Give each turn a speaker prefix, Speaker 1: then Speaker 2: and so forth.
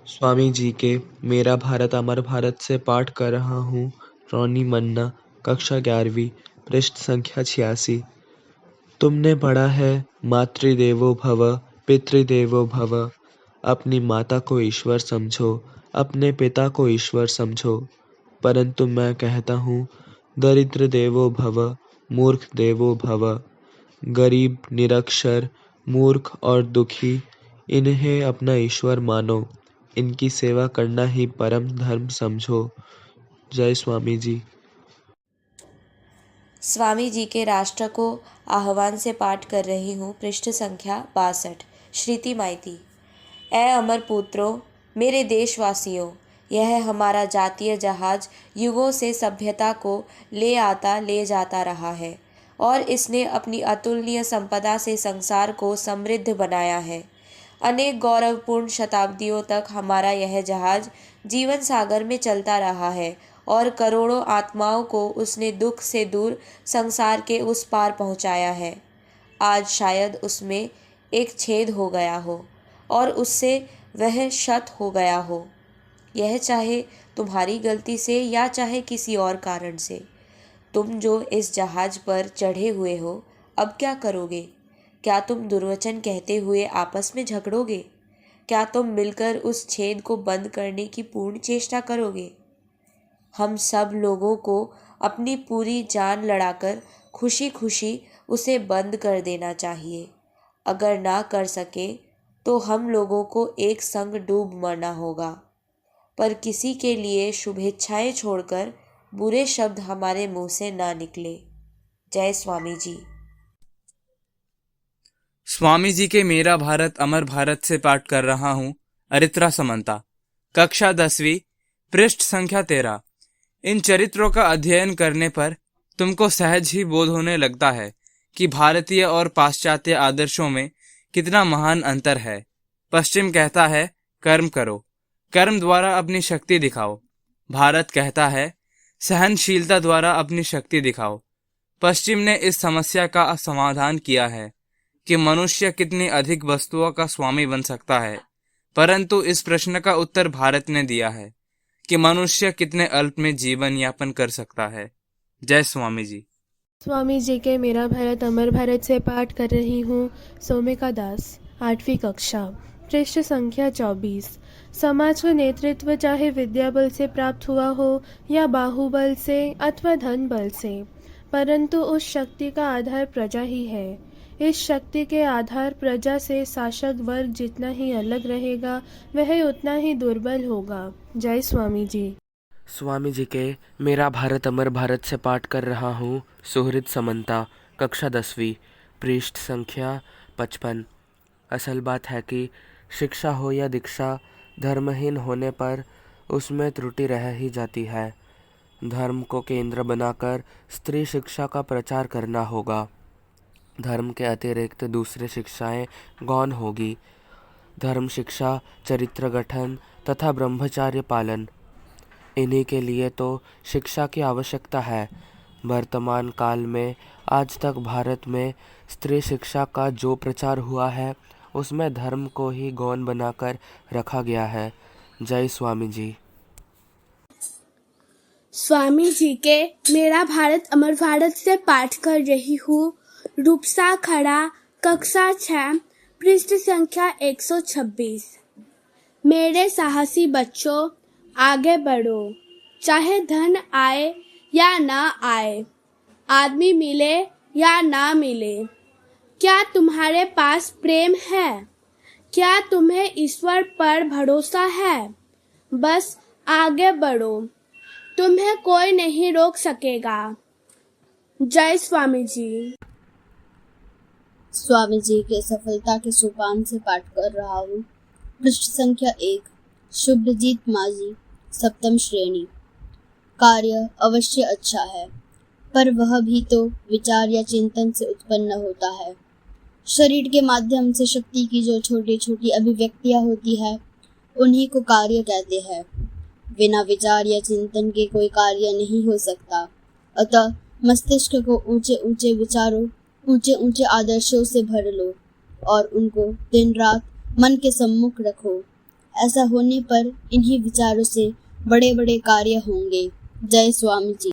Speaker 1: स्वामी जी के मेरा भारत अमर भारत से पाठ कर रहा हूँ। रोनी मन्ना, कक्षा 11वीं, पृष्ठ संख्या 86। तुमने पढ़ा है मातृदेवो भव, पितृदेवो भव। अपनी माता को ईश्वर समझो, अपने पिता को ईश्वर समझो। परंतु मैं कहता हूँ दरिद्र देवो भव, मूर्ख देवो भव। गरीब, निरक्षर, मूर्ख और दुखी, इन्हें अपना ईश्वर मानो। इनकी सेवा करना ही परम धर्म समझो। जय स्वामी जी।
Speaker 2: स्वामी जी के राष्ट्र को आह्वान से पाठ कर रही हूँ। पृष्ठ संख्या 62। श्रुति माइती। ए अमर पुत्रों, मेरे देशवासियों, यह हमारा जातीय जहाज युगों से सभ्यता को ले जाता रहा है और इसने अपनी अतुलनीय संपदा से संसार को समृद्ध बनाया है। अनेक गौरवपूर्ण शताब्दियों तक हमारा यह जहाज जीवन सागर में चलता रहा है और करोड़ों आत्माओं को उसने दुख से दूर संसार के उस पार पहुंचाया है। आज शायद उसमें एक छेद हो गया हो और उससे वह शत हो गया हो, यह चाहे तुम्हारी गलती से या चाहे किसी और कारण से। तुम जो इस जहाज पर चढ़े हुए हो, अब क्या करोगे? क्या तुम दुर्वचन कहते हुए आपस में झगड़ोगे? क्या तुम मिलकर उस छेद को बंद करने की पूर्ण चेष्टा करोगे? हम सब लोगों को अपनी पूरी जान लड़ाकर खुशी खुशी उसे बंद कर देना चाहिए। अगर ना कर सके तो हम लोगों को एक संग डूब मरना होगा। पर किसी के लिए शुभेच्छाएं छोड़कर बुरे शब्द हमारे मुंह से ना निकले। जय स्वामी जी।
Speaker 3: स्वामी जी के मेरा भारत अमर भारत से पाठ कर रहा हूँ। अरित्रा समंता, कक्षा 10वीं, पृष्ठ संख्या 13। इन चरित्रों का अध्ययन करने पर तुमको सहज ही बोध होने लगता है कि भारतीय और पाश्चात्य आदर्शों में कितना महान अंतर है। पश्चिम कहता है कर्म करो, कर्म द्वारा अपनी शक्ति दिखाओ। भारत कहता है सहनशीलता द्वारा अपनी शक्ति दिखाओ। पश्चिम ने इस समस्या का समाधान किया है कि मनुष्य कितनी अधिक वस्तुओं का स्वामी बन सकता है, परंतु इस प्रश्न का उत्तर भारत ने दिया है कि मनुष्य कितने अल्प में जीवन यापन कर सकता है। जय स्वामी जी।
Speaker 4: स्वामी जी के मेरा भारत अमर भारत से पाठ कर रही हूँ। सोमिका दास, 8वीं कक्षा, पृष्ठ संख्या 24। समाज का नेतृत्व चाहे विद्या बल से प्राप्त हुआ हो या बाहुबल से अथवा धन बल से, परंतु उस शक्ति का आधार प्रजा ही है। इस शक्ति के आधार प्रजा से शासक वर्ग जितना ही अलग रहेगा, वह उतना ही दुर्बल होगा। जय स्वामी जी।
Speaker 5: स्वामी जी के मेरा भारत अमर भारत से पाठ कर रहा हूँ। सुहृद समंता, कक्षा 10वीं, पृष्ठ संख्या 55। असल बात है कि शिक्षा हो या दीक्षा, धर्महीन होने पर उसमें त्रुटि रह ही जाती है। धर्म को केंद्र बनाकर स्त्री शिक्षा का प्रचार करना होगा। धर्म के अतिरिक्त दूसरी शिक्षाएं गौण होगी। धर्म शिक्षा, चरित्र गठन तथा ब्रह्मचार्य पालन, इन्हीं के लिए तो शिक्षा की आवश्यकता है। वर्तमान काल में आज तक भारत में स्त्री शिक्षा का जो प्रचार हुआ है, उसमें धर्म को ही गौण बनाकर रखा गया है। जय स्वामी जी।
Speaker 6: स्वामी जी के मेरा भारत अमर भारत से पाठ कर रही हूँ। रूपसा खड़ा, कक्षा 6, पृष्ठ संख्या 126। मेरे साहसी बच्चों, आगे बढ़ो, चाहे धन आए या ना आए, आदमी मिले या ना मिले। क्या तुम्हारे पास प्रेम है? क्या तुम्हें ईश्वर पर भरोसा है? बस आगे बढ़ो, तुम्हें कोई नहीं रोक सकेगा। जय स्वामी जी।
Speaker 7: स्वामी जी के सफलता के सोपान से पाठ कर रहा हूँ। पृष्ठ संख्या 1। शुभ्रजीत माझी, 7वीं श्रेणी। कार्य अवश्य अच्छा है, पर वह भी तो विचार या चिंतन से उत्पन्न होता है। शरीर के माध्यम से शक्ति की जो छोटी छोटी अभिव्यक्तियां होती है, उन्हीं को कार्य कहते हैं। बिना विचार या चिंतन के कोई कार्य नहीं हो सकता। अतः मस्तिष्क को ऊंचे ऊंचे विचारों, ऊंचे ऊंचे आदर्शों से भर लो और उनको दिन रात मन के सम्मुख रखो। ऐसा होने पर इन्हीं विचारों से बड़े बड़े कार्य होंगे। जय स्वामी जी।